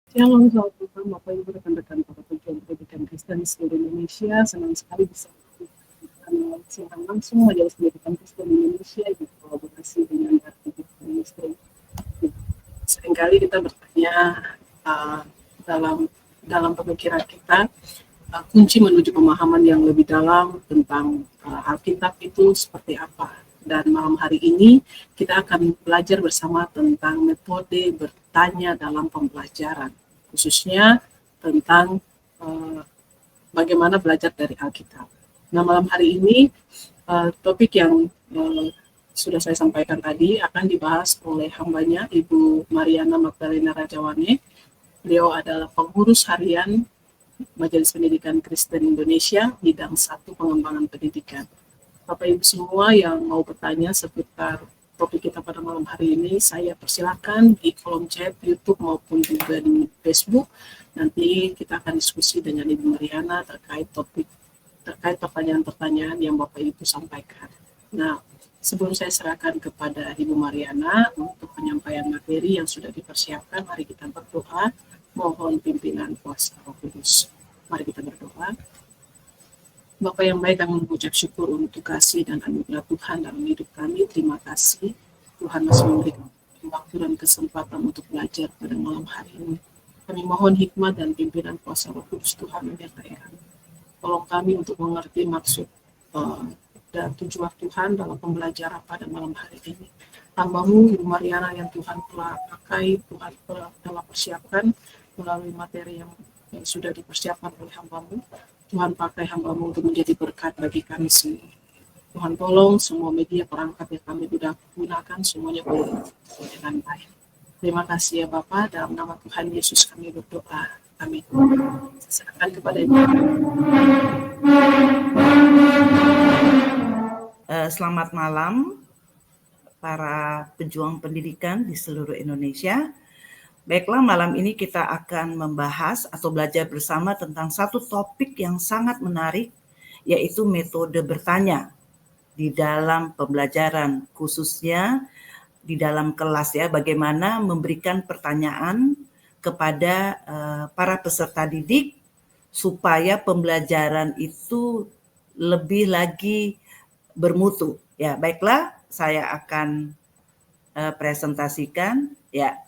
Shalom, selamat malam Bapak Ibu rekan-rekan para pejuang pendidikan Kristen di seluruh Indonesia. Senang sekali bisa siaran langsung Majelis Pendidikan Kristen Indonesia yang berkolaborasi dengan Artikel Ministry. Seringkali kita bertanya uh, dalam dalam pemikiran kita kunci menuju pemahaman yang lebih dalam tentang Alkitab itu seperti apa. Dan malam hari ini kita akan belajar bersama tentang metode bertanya dalam pembelajaran, khususnya tentang bagaimana belajar dari Alkitab. Nah, malam hari ini topik yang sudah saya sampaikan tadi akan dibahas oleh hambanya Ibu Mariana Magdalena Rajawane. Beliau adalah pengurus harian Majelis Pendidikan Kristen Indonesia, bidang 1 pengembangan pendidikan. Bapak Ibu semua yang mau bertanya seputar topik kita pada malam hari ini, saya persilakan di kolom chat YouTube maupun juga di Facebook. Nanti kita akan diskusi dengan Ibu Mariana terkait pertanyaan-pertanyaan yang Bapak Ibu sampaikan. Nah, sebelum saya serahkan kepada Ibu Mariana untuk penyampaian materi yang sudah dipersiapkan, mari kita berdoa. Mohon pimpinan kuasa Roh Kudus. Mari kita berdoa. Bapa yang baik, kami mengucap syukur untuk kasih dan anugerah Tuhan dalam hidup kami. Terima kasih Tuhan masih memberikan waktu dan kesempatan untuk belajar pada malam hari ini. Kami mohon hikmat dan pimpinan kuasa Roh Kudus Tuhan menyertai kami. Tolong kami untuk mengerti maksud dan tujuan Tuhan dalam pembelajaran pada malam hari ini. Hamba-Mu Ibu Mariana yang Tuhan telah pakai, Tuhan telah persiapkan melalui materi yang sudah dipersiapkan oleh hamba-Mu. Tuhan pakai hamba-Mu untuk menjadi berkat bagi kami semua. Tuhan tolong semua media perangkat yang kami sudah gunakan semuanya boleh dengan baik. Terima kasih ya Bapak, dalam nama Tuhan Yesus kami berdoa. Amin. Saya serahkan kepada Ibu. Selamat malam para pejuang pendidikan di seluruh Indonesia. Baiklah, malam ini kita akan membahas atau belajar bersama tentang satu topik yang sangat menarik, yaitu metode bertanya di dalam pembelajaran, khususnya di dalam kelas ya, bagaimana memberikan pertanyaan kepada para peserta didik supaya pembelajaran itu lebih lagi bermutu. Ya, baiklah, saya akan presentasikan ya.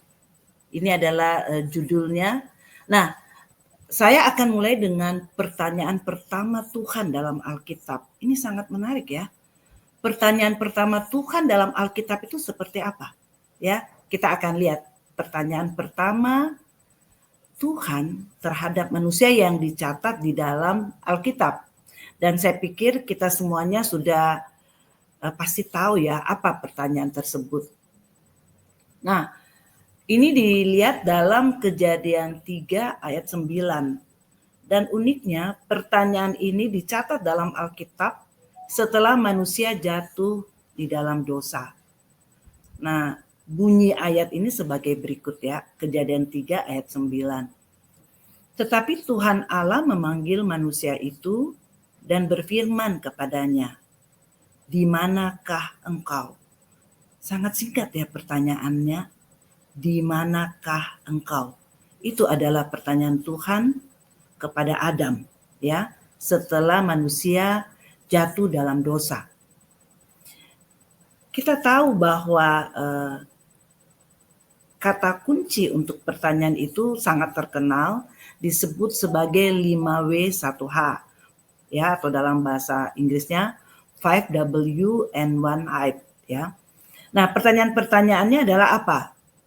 Ini adalah judulnya. Nah, saya akan mulai dengan pertanyaan pertama Tuhan dalam Alkitab. Ini sangat menarik ya. Pertanyaan pertama Tuhan dalam Alkitab itu seperti apa? Ya, kita akan lihat pertanyaan pertama Tuhan terhadap manusia yang dicatat di dalam Alkitab. Dan saya pikir kita semuanya sudah pasti tahu ya apa pertanyaan tersebut. Nah, ini dilihat dalam Kejadian 3 ayat 9. Dan uniknya pertanyaan ini dicatat dalam Alkitab setelah manusia jatuh di dalam dosa. Nah, bunyi ayat ini sebagai berikut ya, Kejadian 3 ayat 9. Tetapi Tuhan Allah memanggil manusia itu dan berfirman kepadanya, "Di manakah engkau?" Sangat singkat ya pertanyaannya. Di manakah engkau? Itu adalah pertanyaan Tuhan kepada Adam ya, setelah manusia jatuh dalam dosa. Kita tahu bahwa kata kunci untuk pertanyaan itu sangat terkenal, disebut sebagai 5W1H ya, atau dalam bahasa Inggrisnya 5W and 1I ya. Nah, pertanyaan-pertanyaannya adalah apa?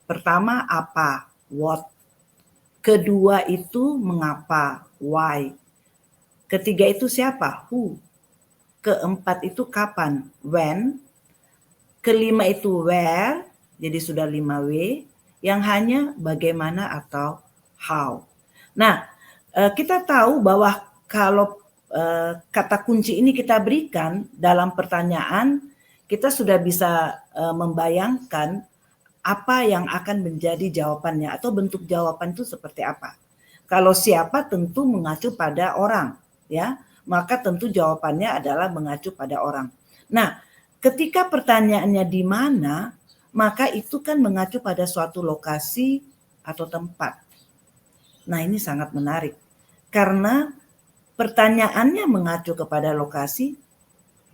Pertama apa? What? Kedua itu mengapa? Why? Ketiga itu siapa? Who? Keempat itu kapan? When? Kelima itu where? Jadi sudah 5W. Yang hanya bagaimana atau how. Nah, kita tahu bahwa kalau kata kunci ini kita berikan dalam pertanyaan, kita sudah bisa membayangkan apa yang akan menjadi jawabannya atau bentuk jawaban itu seperti apa. Kalau siapa tentu mengacu pada orang, ya, maka tentu jawabannya adalah mengacu pada orang. Nah, ketika pertanyaannya di mana, maka itu kan mengacu pada suatu lokasi atau tempat. Nah, ini sangat menarik karena pertanyaannya mengacu kepada lokasi,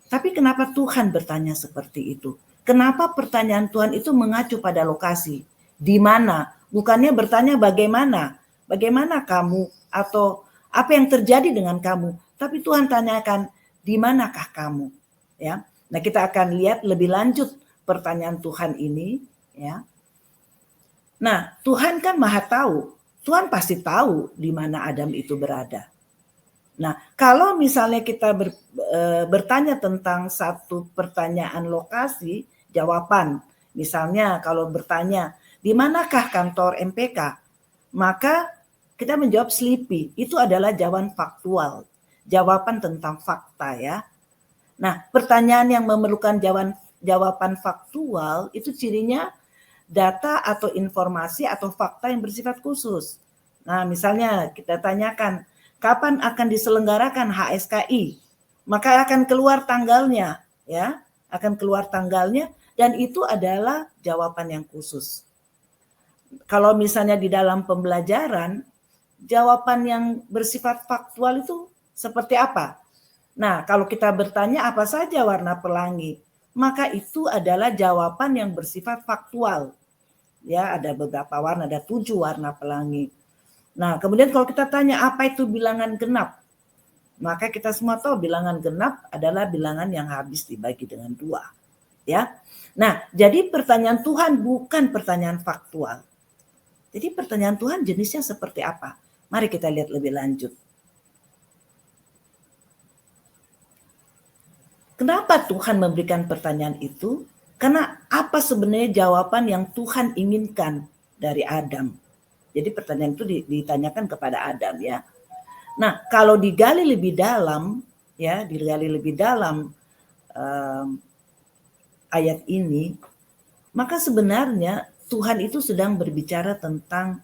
tapi kenapa Tuhan bertanya seperti itu? Kenapa pertanyaan Tuhan itu mengacu pada lokasi? Di mana? Bukannya bertanya bagaimana? Bagaimana kamu atau apa yang terjadi dengan kamu? Tapi Tuhan tanyakan, di manakah kamu? Ya. Nah, kita akan lihat lebih lanjut pertanyaan Tuhan ini, ya. Nah, Tuhan kan Maha tahu. Tuhan pasti tahu di mana Adam itu berada. Nah, kalau misalnya kita bertanya tentang satu pertanyaan lokasi, jawaban. Misalnya kalau bertanya, di manakah kantor MPK? Maka kita menjawab Sleepy. Itu adalah jawaban faktual. Jawaban tentang fakta ya. Nah, pertanyaan yang memerlukan jawaban faktual itu cirinya data atau informasi atau fakta yang bersifat khusus. Nah, misalnya kita tanyakan, kapan akan diselenggarakan HSKI? Maka akan keluar tanggalnya, ya, akan keluar tanggalnya, dan itu adalah jawaban yang khusus. Kalau misalnya di dalam pembelajaran, jawaban yang bersifat faktual itu seperti apa? Nah, kalau kita bertanya apa saja warna pelangi, maka itu adalah jawaban yang bersifat faktual. Ya, ada beberapa warna, ada 7 warna pelangi. Nah, kemudian kalau kita tanya apa itu bilangan genap, maka kita semua tahu bilangan genap adalah bilangan yang habis dibagi dengan 2. Ya. Nah, jadi pertanyaan Tuhan bukan pertanyaan faktual. Jadi pertanyaan Tuhan jenisnya seperti apa? Mari kita lihat lebih lanjut. Kenapa Tuhan memberikan pertanyaan itu? Karena apa sebenarnya jawaban yang Tuhan inginkan dari Adam? Jadi pertanyaan itu ditanyakan kepada Adam ya. Nah, kalau digali lebih dalam ya, digali lebih dalam ayat ini, maka sebenarnya Tuhan itu sedang berbicara tentang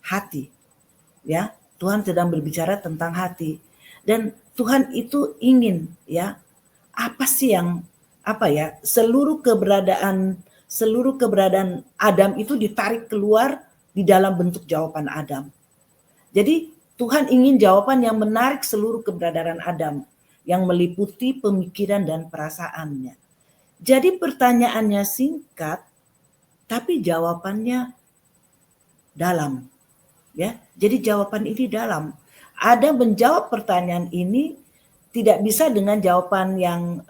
hati. Ya, Tuhan sedang berbicara tentang hati. Dan Tuhan itu ingin ya, apa sih yang seluruh keberadaan Adam itu ditarik keluar di dalam bentuk jawaban Adam. Jadi Tuhan ingin jawaban yang menarik seluruh keberadaan Adam, yang meliputi pemikiran dan perasaannya. Jadi pertanyaannya singkat, tapi jawabannya dalam. Ya, jadi jawaban ini dalam. Adam menjawab pertanyaan ini tidak bisa dengan jawaban yang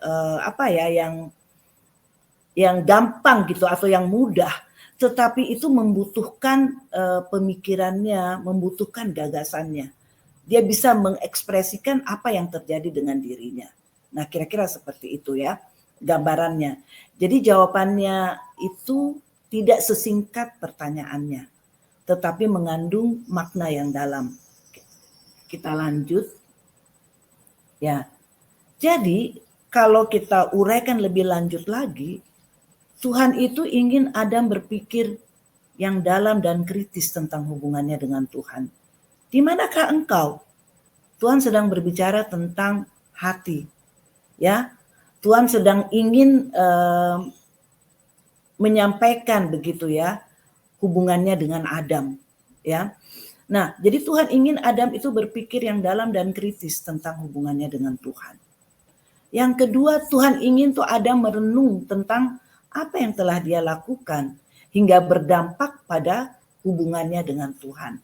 yang gampang gitu atau yang mudah, tetapi itu membutuhkan pemikirannya, membutuhkan gagasannya. Dia bisa mengekspresikan apa yang terjadi dengan dirinya. Nah, kira-kira seperti itu ya gambarannya. Jadi jawabannya itu tidak sesingkat pertanyaannya, tetapi mengandung makna yang dalam. Kita lanjut. Ya, jadi kalau kita uraikan lebih lanjut lagi, Tuhan itu ingin Adam berpikir yang dalam dan kritis tentang hubungannya dengan Tuhan. Di manakah engkau? Tuhan sedang berbicara tentang hati. Ya, Tuhan sedang ingin menyampaikan begitu ya hubungannya dengan Adam. Ya, nah, jadi Tuhan ingin Adam itu berpikir yang dalam dan kritis tentang hubungannya dengan Tuhan. Yang kedua, Tuhan ingin tuh Adam merenung tentang apa yang telah dia lakukan hingga berdampak pada hubungannya dengan Tuhan.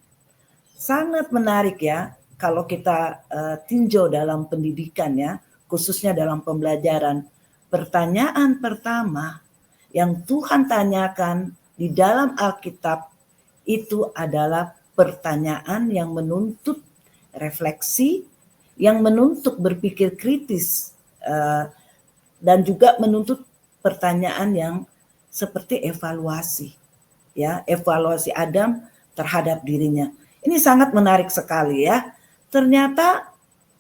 Sangat menarik ya kalau kita tinjau dalam pendidikan ya, khususnya dalam pembelajaran. Pertanyaan pertama yang Tuhan tanyakan di dalam Alkitab itu adalah pertanyaan yang menuntut refleksi, yang menuntut berpikir kritis, dan juga menuntut pertanyaan yang seperti evaluasi, ya, evaluasi Adam terhadap dirinya. Ini sangat menarik sekali ya. Ternyata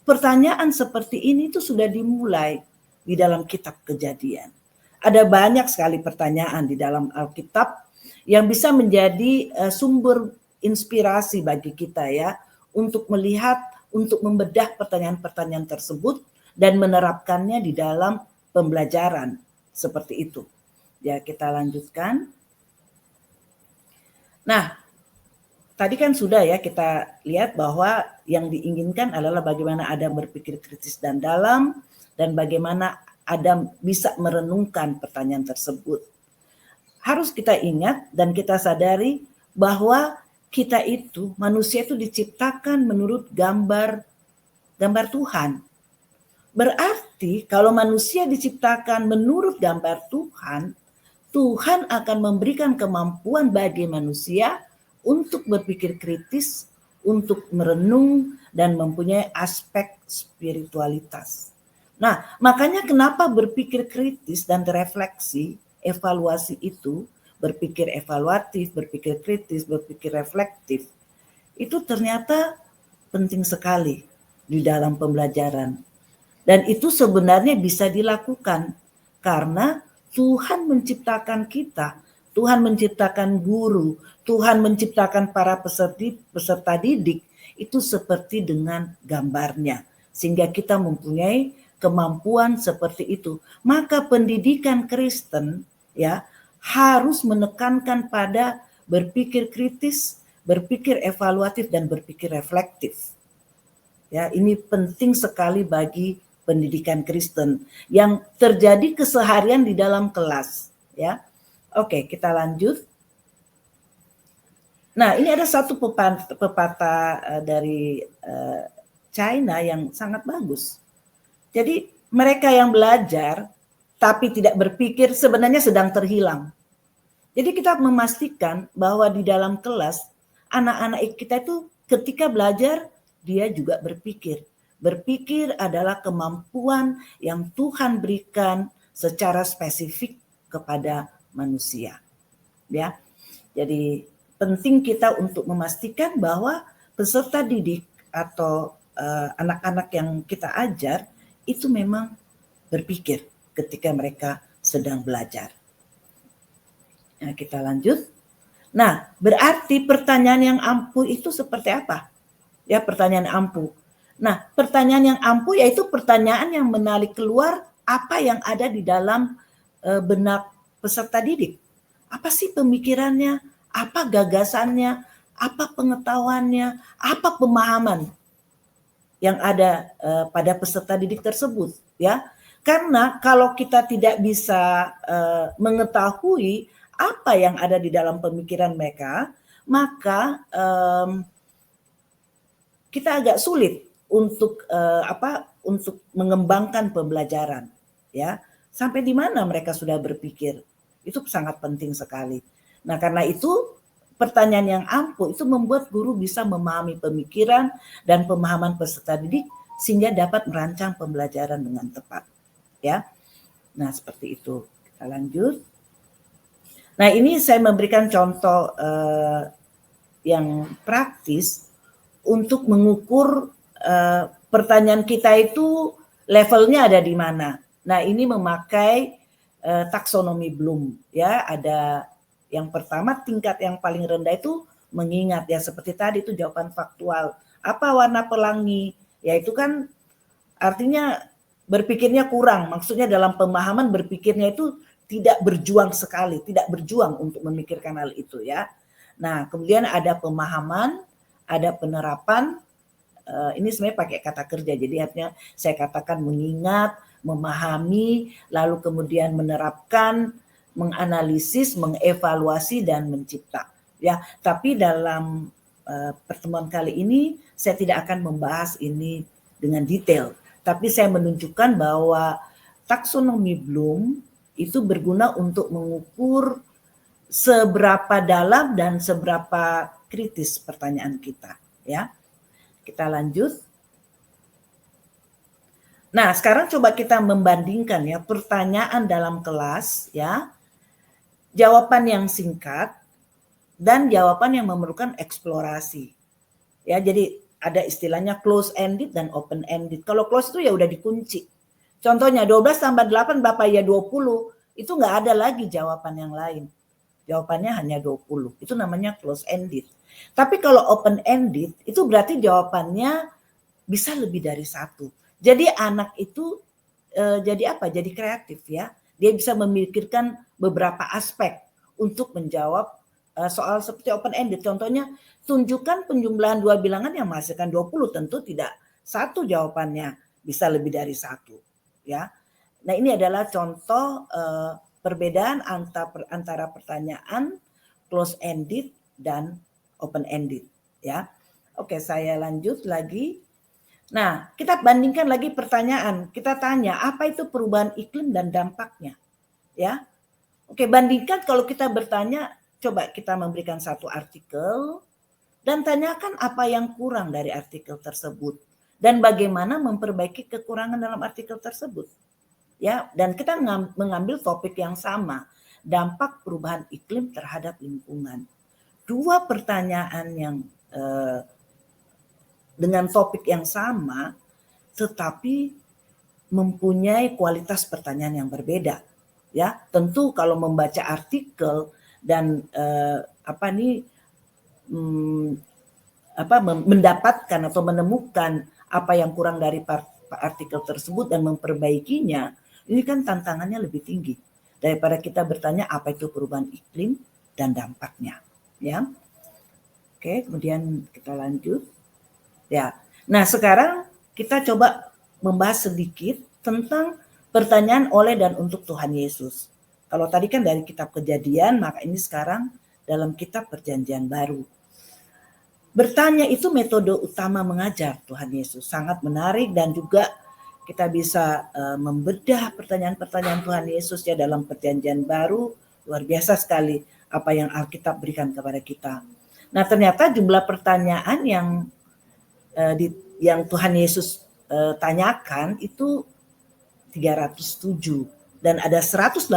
pertanyaan seperti ini itu sudah dimulai di dalam kitab Kejadian. Ada banyak sekali pertanyaan di dalam Alkitab yang bisa menjadi sumber inspirasi bagi kita ya untuk melihat, untuk membedah pertanyaan-pertanyaan tersebut dan menerapkannya di dalam pembelajaran seperti itu. Ya, kita lanjutkan. Nah, tadi kan sudah ya kita lihat bahwa yang diinginkan adalah bagaimana Adam berpikir kritis dan dalam, dan bagaimana Adam bisa merenungkan pertanyaan tersebut. Harus kita ingat dan kita sadari bahwa kita itu, manusia itu diciptakan menurut gambar Tuhan. Berarti kalau manusia diciptakan menurut gambar Tuhan, Tuhan akan memberikan kemampuan bagi manusia untuk berpikir kritis, untuk merenung, dan mempunyai aspek spiritualitas. Nah, makanya kenapa berpikir kritis dan refleksi, evaluasi itu, berpikir evaluatif, berpikir kritis, berpikir reflektif, itu ternyata penting sekali di dalam pembelajaran. Dan itu sebenarnya bisa dilakukan karena Tuhan menciptakan kita, Tuhan menciptakan guru, Tuhan menciptakan para peserta didik itu seperti dengan gambarnya, sehingga kita mempunyai kemampuan seperti itu. Maka pendidikan Kristen ya harus menekankan pada berpikir kritis, berpikir evaluatif, dan berpikir reflektif. Ya, ini penting sekali bagi pendidikan Kristen yang terjadi keseharian di dalam kelas, ya. Oke, kita lanjut. Nah, ini ada satu pepatah dari China yang sangat bagus. Jadi, mereka yang belajar tapi tidak berpikir sebenarnya sedang terhilang. Jadi kita memastikan bahwa di dalam kelas anak-anak kita itu ketika belajar dia juga berpikir. Berpikir adalah kemampuan yang Tuhan berikan secara spesifik kepada manusia. Ya. Jadi penting kita untuk memastikan bahwa peserta didik atau anak-anak yang kita ajar itu memang berpikir ketika mereka sedang belajar. Nah, kita lanjut. Nah, berarti pertanyaan yang ampuh itu seperti apa? Ya, pertanyaan ampuh. Nah, pertanyaan yang ampuh yaitu pertanyaan yang menarik keluar apa yang ada di dalam benak peserta didik. Apa sih pemikirannya? Apa gagasannya? Apa pengetahuannya? Apa pemahaman yang ada pada peserta didik tersebut? Ya, karena kalau kita tidak bisa mengetahui apa yang ada di dalam pemikiran mereka, maka kita agak sulit untuk untuk mengembangkan pembelajaran, ya. Sampai di mana mereka sudah berpikir, itu sangat penting sekali. Nah, karena itu pertanyaan yang ampuh itu membuat guru bisa memahami pemikiran dan pemahaman peserta didik sehingga dapat merancang pembelajaran dengan tepat, ya. Nah, seperti itu. Kita lanjut. Nah, ini saya memberikan contoh yang praktis untuk mengukur pertanyaan kita itu levelnya ada di mana. Nah, ini memakai taksonomi Bloom, ya. Ada yang pertama, tingkat yang paling rendah itu mengingat, ya, seperti tadi itu jawaban faktual. Apa warna pelangi? Ya, itu kan artinya berpikirnya kurang. Maksudnya dalam pemahaman berpikirnya itu tidak berjuang sekali, tidak berjuang untuk memikirkan hal itu, ya. Nah, kemudian ada pemahaman, ada penerapan. Ini sebenarnya pakai kata kerja, jadi artinya saya katakan mengingat, memahami, lalu kemudian menerapkan, menganalisis, mengevaluasi, dan mencipta. Ya, tapi dalam pertemuan kali ini saya tidak akan membahas ini dengan detail, tapi saya menunjukkan bahwa taksonomi Bloom itu berguna untuk mengukur seberapa dalam dan seberapa kritis pertanyaan kita, ya. Kita lanjut. Nah, sekarang coba kita membandingkan, ya, pertanyaan dalam kelas, ya. Jawaban yang singkat dan jawaban yang memerlukan eksplorasi. Ya, jadi ada istilahnya close ended dan open ended. Kalau close itu ya udah dikunci. Contohnya 12 tambah 8 Bapak ya 20, itu enggak ada lagi jawaban yang lain. Jawabannya hanya 20. Itu namanya close ended. Tapi kalau open ended itu berarti jawabannya bisa lebih dari satu. Jadi anak itu jadi apa? Jadi kreatif, ya. Dia bisa memikirkan beberapa aspek untuk menjawab soal seperti open ended. Contohnya, tunjukkan penjumlahan 2 bilangan yang menghasilkan 20, tentu tidak satu jawabannya, bisa lebih dari satu, ya. Nah, ini adalah contoh perbedaan antara pertanyaan close ended dan open ended, ya. Oke, saya lanjut lagi. Nah, kita bandingkan lagi pertanyaan. Kita tanya, apa itu perubahan iklim dan dampaknya? Ya. Oke, bandingkan kalau kita bertanya, coba kita memberikan satu artikel dan tanyakan apa yang kurang dari artikel tersebut dan bagaimana memperbaiki kekurangan dalam artikel tersebut. Ya, dan kita mengambil topik yang sama, dampak perubahan iklim terhadap lingkungan. Dua pertanyaan yang dengan topik yang sama, tetapi mempunyai kualitas pertanyaan yang berbeda. Ya, tentu kalau membaca artikel dan mendapatkan atau menemukan apa yang kurang dari artikel tersebut dan memperbaikinya, ini kan tantangannya lebih tinggi daripada kita bertanya apa itu perubahan iklim dan dampaknya. Ya, oke, kemudian kita lanjut. Ya, nah sekarang kita coba membahas sedikit tentang pertanyaan oleh dan untuk Tuhan Yesus. Kalau tadi kan dari kitab Kejadian, maka ini sekarang dalam kitab Perjanjian Baru. Bertanya itu metode utama mengajar Tuhan Yesus. Sangat menarik dan juga kita bisa membedah pertanyaan-pertanyaan Tuhan Yesus ya dalam Perjanjian Baru. Luar biasa sekali apa yang Alkitab berikan kepada kita. Nah, ternyata jumlah pertanyaan yang Tuhan Yesus tanyakan itu 307 dan ada 183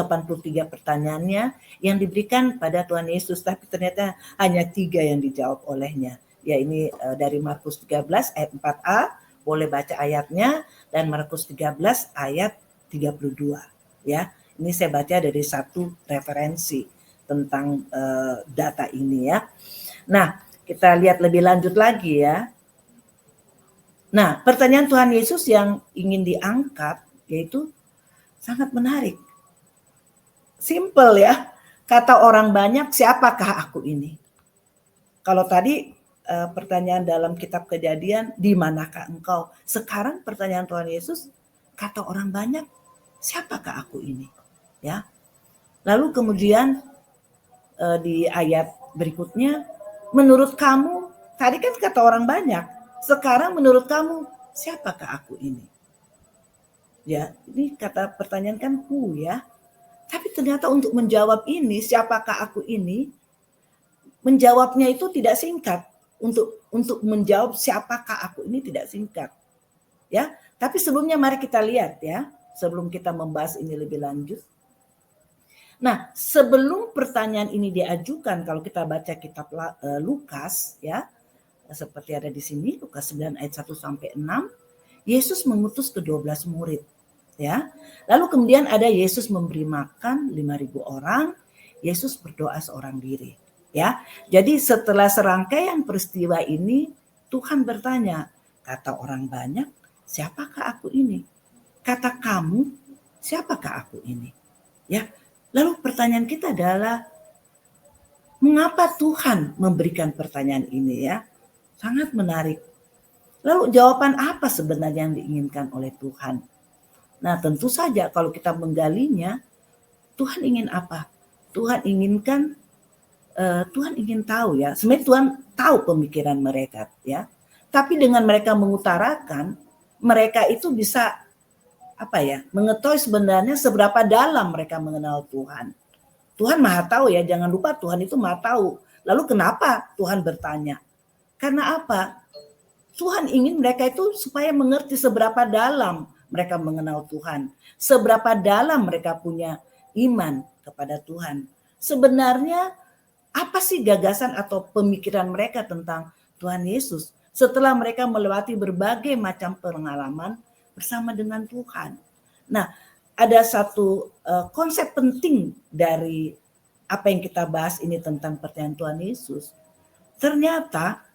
pertanyaannya yang diberikan pada Tuhan Yesus, tapi ternyata hanya 3 yang dijawab olehnya. Ya, ini dari Markus 13 ayat 4a, boleh baca ayatnya, dan Markus 13 ayat 32. Ya, ini saya baca dari satu referensi tentang data ini ya. Nah, kita lihat lebih lanjut lagi ya. Nah, pertanyaan Tuhan Yesus yang ingin diangkat yaitu sangat menarik. Simple ya. Kata orang banyak, siapakah aku ini? Kalau tadi pertanyaan dalam kitab Kejadian, di manakah engkau? Sekarang pertanyaan Tuhan Yesus, kata orang banyak, siapakah aku ini? Ya. Lalu kemudian di ayat berikutnya, menurut kamu, tadi kan kata orang banyak, sekarang menurut kamu, siapakah aku ini? Ya, ini kata pertanyaan kan who ya. Tapi ternyata untuk menjawab ini, siapakah aku ini? Menjawabnya itu tidak singkat. Untuk menjawab siapakah aku ini tidak singkat. Ya, tapi sebelumnya mari kita lihat ya, sebelum kita membahas ini lebih lanjut. Nah, sebelum pertanyaan ini diajukan, kalau kita baca kitab Lukas ya, seperti ada di sini, Lukas 9 ayat 1 sampai 6, Yesus mengutus ke-12 murid. Ya. Lalu kemudian ada Yesus memberi makan 5.000 orang, Yesus berdoa seorang diri. Ya. Jadi setelah serangkaian peristiwa ini, Tuhan bertanya, kata orang banyak, siapakah aku ini? Kata kamu, siapakah aku ini? Ya. Lalu pertanyaan kita adalah, mengapa Tuhan memberikan pertanyaan ini ya? Sangat menarik. Lalu jawaban apa sebenarnya yang diinginkan oleh Tuhan? Nah, tentu saja kalau kita menggalinya, Tuhan ingin apa? Tuhan ingin tahu ya. Sebenarnya Tuhan tahu pemikiran mereka ya. Tapi dengan mereka mengutarakan, mereka itu bisa mengetahui sebenarnya seberapa dalam mereka mengenal Tuhan. Tuhan Maha tahu ya, jangan lupa Tuhan itu Maha tahu. Lalu kenapa Tuhan bertanya? Karena apa? Tuhan ingin mereka itu supaya mengerti seberapa dalam mereka mengenal Tuhan. Seberapa dalam mereka punya iman kepada Tuhan. Sebenarnya apa sih gagasan atau pemikiran mereka tentang Tuhan Yesus setelah mereka melewati berbagai macam pengalaman bersama dengan Tuhan. Nah, ada satu konsep penting dari apa yang kita bahas ini tentang pertanyaan Tuhan Yesus. Ternyata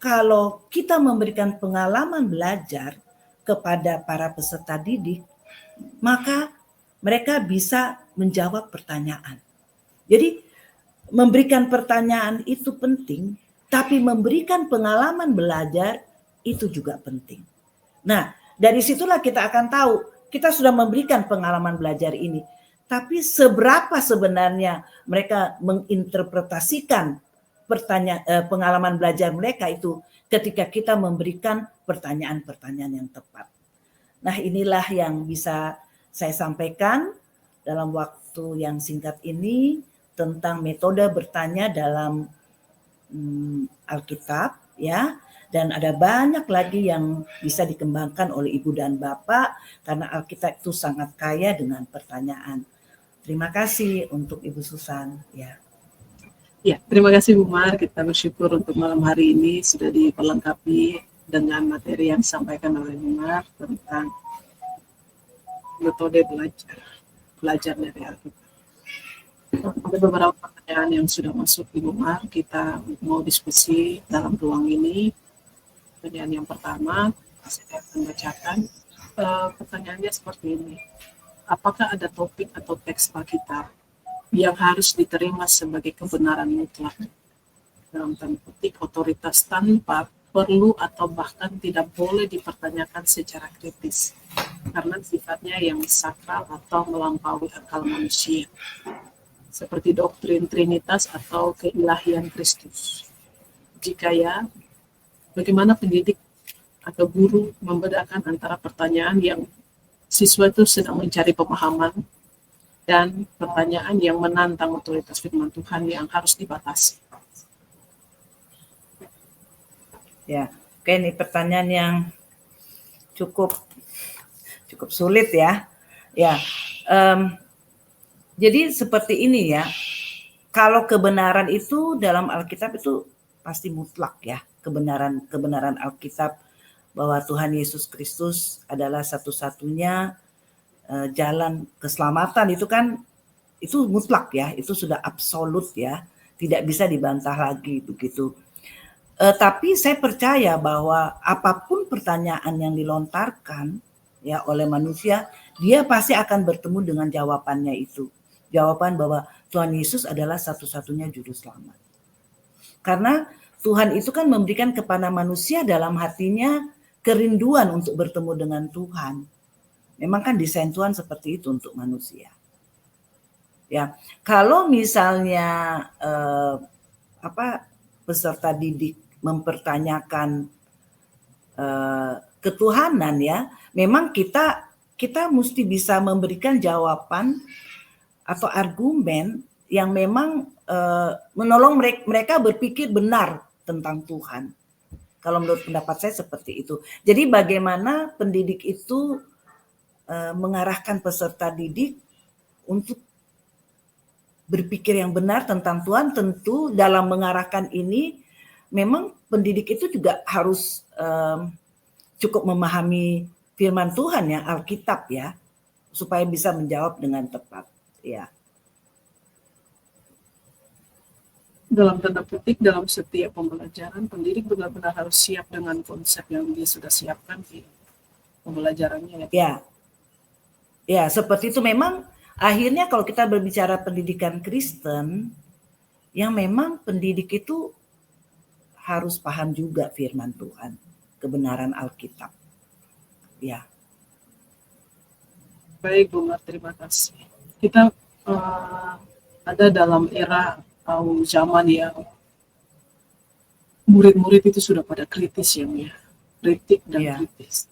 kalau kita memberikan pengalaman belajar kepada para peserta didik, maka mereka bisa menjawab pertanyaan. Jadi memberikan pertanyaan itu penting, tapi memberikan pengalaman belajar itu juga penting. Nah, dari situlah kita akan tahu kita sudah memberikan pengalaman belajar ini, tapi seberapa sebenarnya mereka menginterpretasikan pengalaman belajar mereka itu ketika kita memberikan pertanyaan-pertanyaan yang tepat. Nah, inilah yang bisa saya sampaikan dalam waktu yang singkat ini tentang metode bertanya dalam Alkitab, ya. Dan ada banyak lagi yang bisa dikembangkan oleh Ibu dan Bapak karena Alkitab itu sangat kaya dengan pertanyaan. Terima kasih untuk Ibu Susan, ya. Ya, terima kasih Bu Mar. Kita bersyukur untuk malam hari ini sudah diperlengkapi dengan materi yang disampaikan oleh Bu Mar tentang metode belajar dari Alkitab. Ada beberapa pertanyaan yang sudah masuk Ibu Mar. Kita mau diskusi dalam ruang ini. Pertanyaan yang pertama, saya akan bacakan. Pertanyaannya seperti ini. Apakah ada topik atau teks Alkitab yang harus diterima sebagai kebenaran mutlak? Dalam tanda petik, otoritas tanpa perlu atau bahkan tidak boleh dipertanyakan secara kritis. Karena sifatnya yang sakral atau melampaui akal manusia. Seperti doktrin Trinitas atau keilahian Kristus. Jika ya, bagaimana pendidik atau guru membedakan antara pertanyaan yang siswa itu sedang mencari pemahaman dan pertanyaan yang menantang otoritas firman Tuhan yang harus dibatasi? Ya, oke, ini pertanyaan yang cukup sulit ya. Ya, jadi seperti ini ya. Kalau kebenaran itu dalam Alkitab itu pasti mutlak ya. Kebenaran Alkitab bahwa Tuhan Yesus Kristus adalah satu-satunya jalan keselamatan itu mutlak ya, itu sudah absolut ya, tidak bisa dibantah lagi begitu. Tapi saya percaya bahwa apapun pertanyaan yang dilontarkan ya oleh manusia, dia pasti akan bertemu dengan jawabannya itu. Jawaban bahwa Tuhan Yesus adalah satu-satunya juru selamat. Karena Tuhan itu kan memberikan kepada manusia dalam hatinya kerinduan untuk bertemu dengan Tuhan. Memang kan desain Tuhan seperti itu untuk manusia. Ya, kalau misalnya peserta didik mempertanyakan ketuhanan ya, memang kita mesti bisa memberikan jawaban atau argumen yang memang menolong mereka berpikir benar tentang Tuhan. Kalau menurut pendapat saya seperti itu. Jadi bagaimana pendidik itu mengarahkan peserta didik untuk berpikir yang benar tentang Tuhan, tentu dalam mengarahkan ini memang pendidik itu juga harus cukup memahami firman Tuhan ya, Alkitab ya, supaya bisa menjawab dengan tepat ya. Dalam tanda petik, dalam setiap pembelajaran, pendidik benar-benar harus siap dengan konsep yang dia sudah siapkan di pembelajarannya. Ya, seperti itu. Memang akhirnya kalau kita berbicara pendidikan Kristen, yang memang pendidik itu harus paham juga firman Tuhan, kebenaran Alkitab. Ya. Baik, Bu Mar, terima kasih. Kita ada dalam era atau zaman yang murid-murid itu sudah pada kritis ya, kritik dan kritis.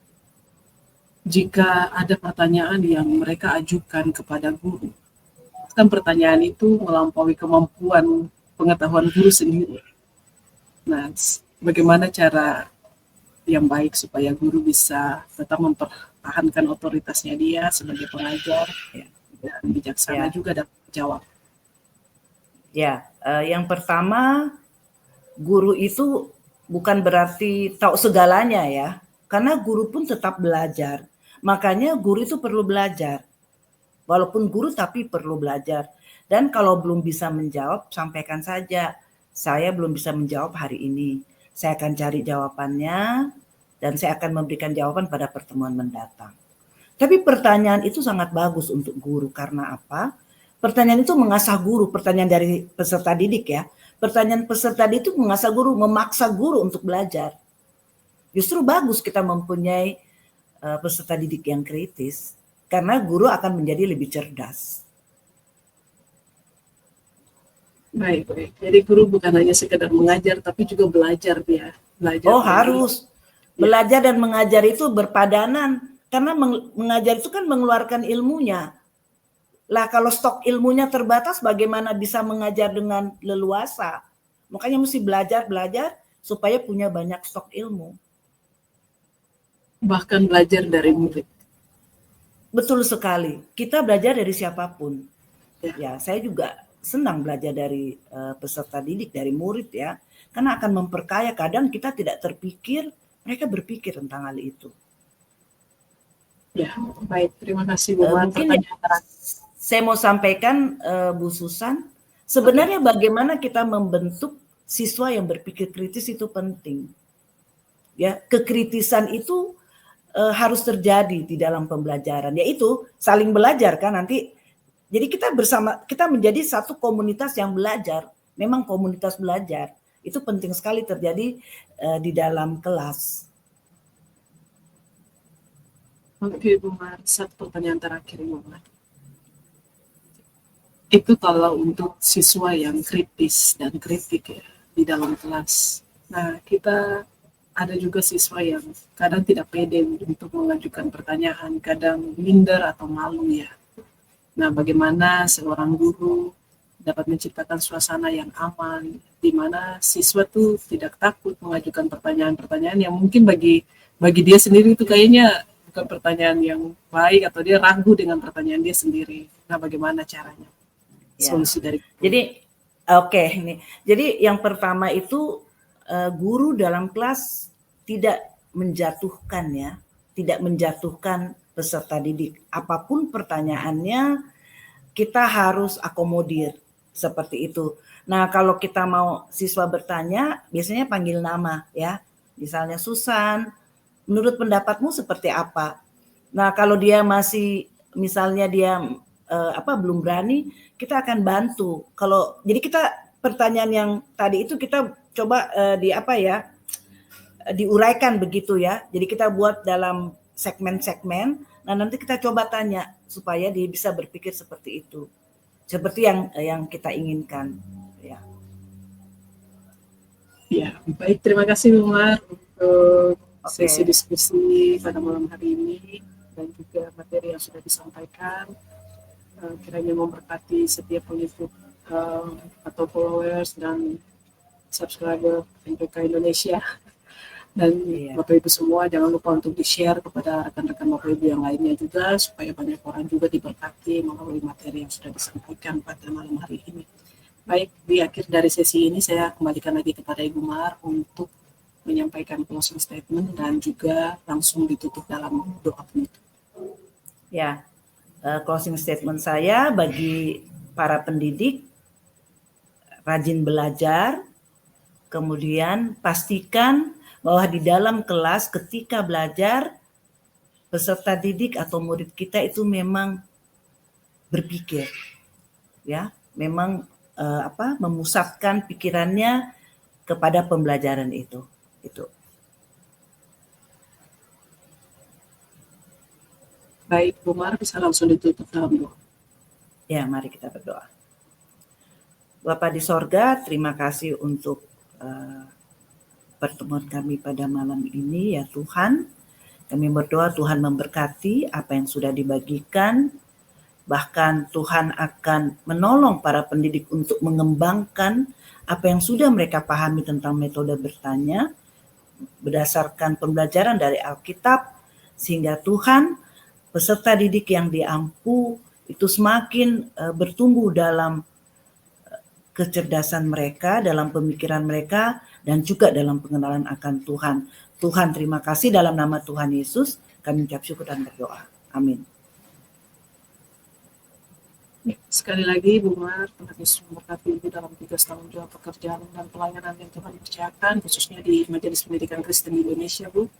Jika ada pertanyaan yang mereka ajukan kepada guru, kan pertanyaan itu melampaui kemampuan pengetahuan guru sendiri. Nah, bagaimana cara yang baik supaya guru bisa tetap mempertahankan otoritasnya dia sebagai pengajar dan bijaksana juga dalam menjawab? Ya, yang pertama, guru itu bukan berarti tahu segalanya ya, karena guru pun tetap belajar. Makanya guru itu perlu belajar. Walaupun guru tapi perlu belajar. Dan kalau belum bisa menjawab, sampaikan saja. Saya belum bisa menjawab hari ini. Saya akan cari jawabannya dan saya akan memberikan jawaban pada pertemuan mendatang. Tapi pertanyaan itu sangat bagus untuk guru. Karena apa? Pertanyaan itu mengasah guru, pertanyaan dari peserta didik ya. Pertanyaan peserta didik itu mengasah guru, memaksa guru untuk belajar. Justru bagus kita mempunyai peserta didik yang kritis, karena guru akan menjadi lebih cerdas. Baik. Jadi guru bukan hanya sekedar mengajar, tapi juga belajar dia. Belajar harus. Belajar dan mengajar itu berpadanan. Karena mengajar itu kan mengeluarkan ilmunya. Lah kalau stok ilmunya terbatas, bagaimana bisa mengajar dengan leluasa? Makanya mesti belajar supaya punya banyak stok ilmu. Bahkan belajar dari murid. Betul sekali. Kita belajar dari siapapun. Ya, saya juga senang belajar dari peserta didik, dari murid ya. Karena akan memperkaya. Kadang kita tidak terpikir, mereka berpikir tentang hal itu. Ya, baik. Terima kasih Bu Mar. Mungkin saya mau sampaikan Bu Susan, sebenarnya bagaimana kita membentuk siswa yang berpikir kritis itu penting. Ya, kekritisan itu harus terjadi di dalam pembelajaran, yaitu saling belajar kan nanti. Jadi kita menjadi satu komunitas yang belajar. Memang komunitas belajar itu penting sekali terjadi di dalam kelas. Oke Bu Mar, satu pertanyaan terakhir Bu Mar. Itu kalau untuk siswa yang kritis dan kritik ya di dalam kelas. Nah, kita ada juga siswa yang kadang tidak pede untuk mengajukan pertanyaan, kadang minder atau malu ya. Nah, bagaimana seorang guru dapat menciptakan suasana yang aman, di mana siswa tuh tidak takut mengajukan pertanyaan-pertanyaan yang mungkin bagi dia sendiri itu kayaknya bukan pertanyaan yang baik, atau dia ragu dengan pertanyaan dia sendiri. Nah, bagaimana caranya? Solusi dari guru. Jadi, ini. Jadi yang pertama itu guru dalam kelas tidak menjatuhkan peserta didik. Apapun pertanyaannya, kita harus akomodir seperti itu. Nah, kalau kita mau siswa bertanya, biasanya panggil nama ya. Misalnya Susan, menurut pendapatmu seperti apa? Nah, kalau dia masih misalnya dia belum berani, kita akan bantu. Jadi kita pertanyaan yang tadi itu kita coba diuraikan begitu ya. Jadi kita buat dalam segmen-segmen. Nah, nanti kita coba tanya supaya dia bisa berpikir seperti itu. Seperti yang kita inginkan ya. Ya, baik, terima kasih Bu Mar untuk sesi diskusi pada malam hari ini dan juga materi yang sudah disampaikan. Kiranya memberkati setiap pengikut atau followers dan subscriber MPK Indonesia. Dan Bapak Ibu semua jangan lupa untuk di-share kepada rekan-rekan Bapak Ibu yang lainnya juga, supaya banyak orang juga diberkati melalui materi yang sudah disampaikan pada malam hari ini. Baik, di akhir dari sesi ini saya kembalikan lagi kepada Ibu Mar untuk menyampaikan closing statement dan juga langsung ditutup dalam doa penutup. Ya, closing statement saya bagi para pendidik, rajin belajar, kemudian pastikan bahwa di dalam kelas ketika belajar, peserta didik atau murid kita itu memang berpikir, ya, memang memusatkan pikirannya kepada pembelajaran itu. Baik, Bu Mar, bisa langsung ditutup dalam doa. Ya, mari kita berdoa. Bapa di sorga, terima kasih untuk pertemuan kami pada malam ini ya Tuhan. Kami berdoa Tuhan memberkati apa yang sudah dibagikan. Bahkan Tuhan akan menolong para pendidik untuk mengembangkan apa yang sudah mereka pahami tentang metode bertanya berdasarkan pembelajaran dari Alkitab, sehingga Tuhan peserta didik yang diampu itu semakin bertumbuh dalam kecerdasan mereka, dalam pemikiran mereka, dan juga dalam pengenalan akan Tuhan. Tuhan, terima kasih dalam nama Tuhan Yesus, kami ucap syukur dan berdoa. Amin. Sekali lagi Bu Mar, Tuhan Yesus memberkati Ibu dalam tugas tanggung jawab pekerjaan dan pelayanan yang Tuhan kerjakan, khususnya di Majelis Pendidikan Kristen Indonesia, Bu.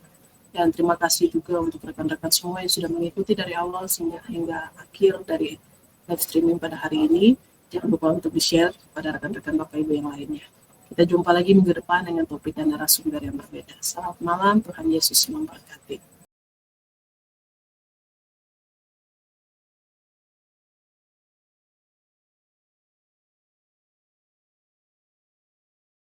Dan terima kasih juga untuk rekan-rekan semua yang sudah mengikuti dari awal hingga akhir dari live streaming pada hari ini. Jangan lupa untuk di-share pada rekan-rekan Bapak Ibu yang lainnya. Kita jumpa lagi minggu depan dengan topik dan narasumber yang berbeda. Selamat malam, Tuhan Yesus memberkati.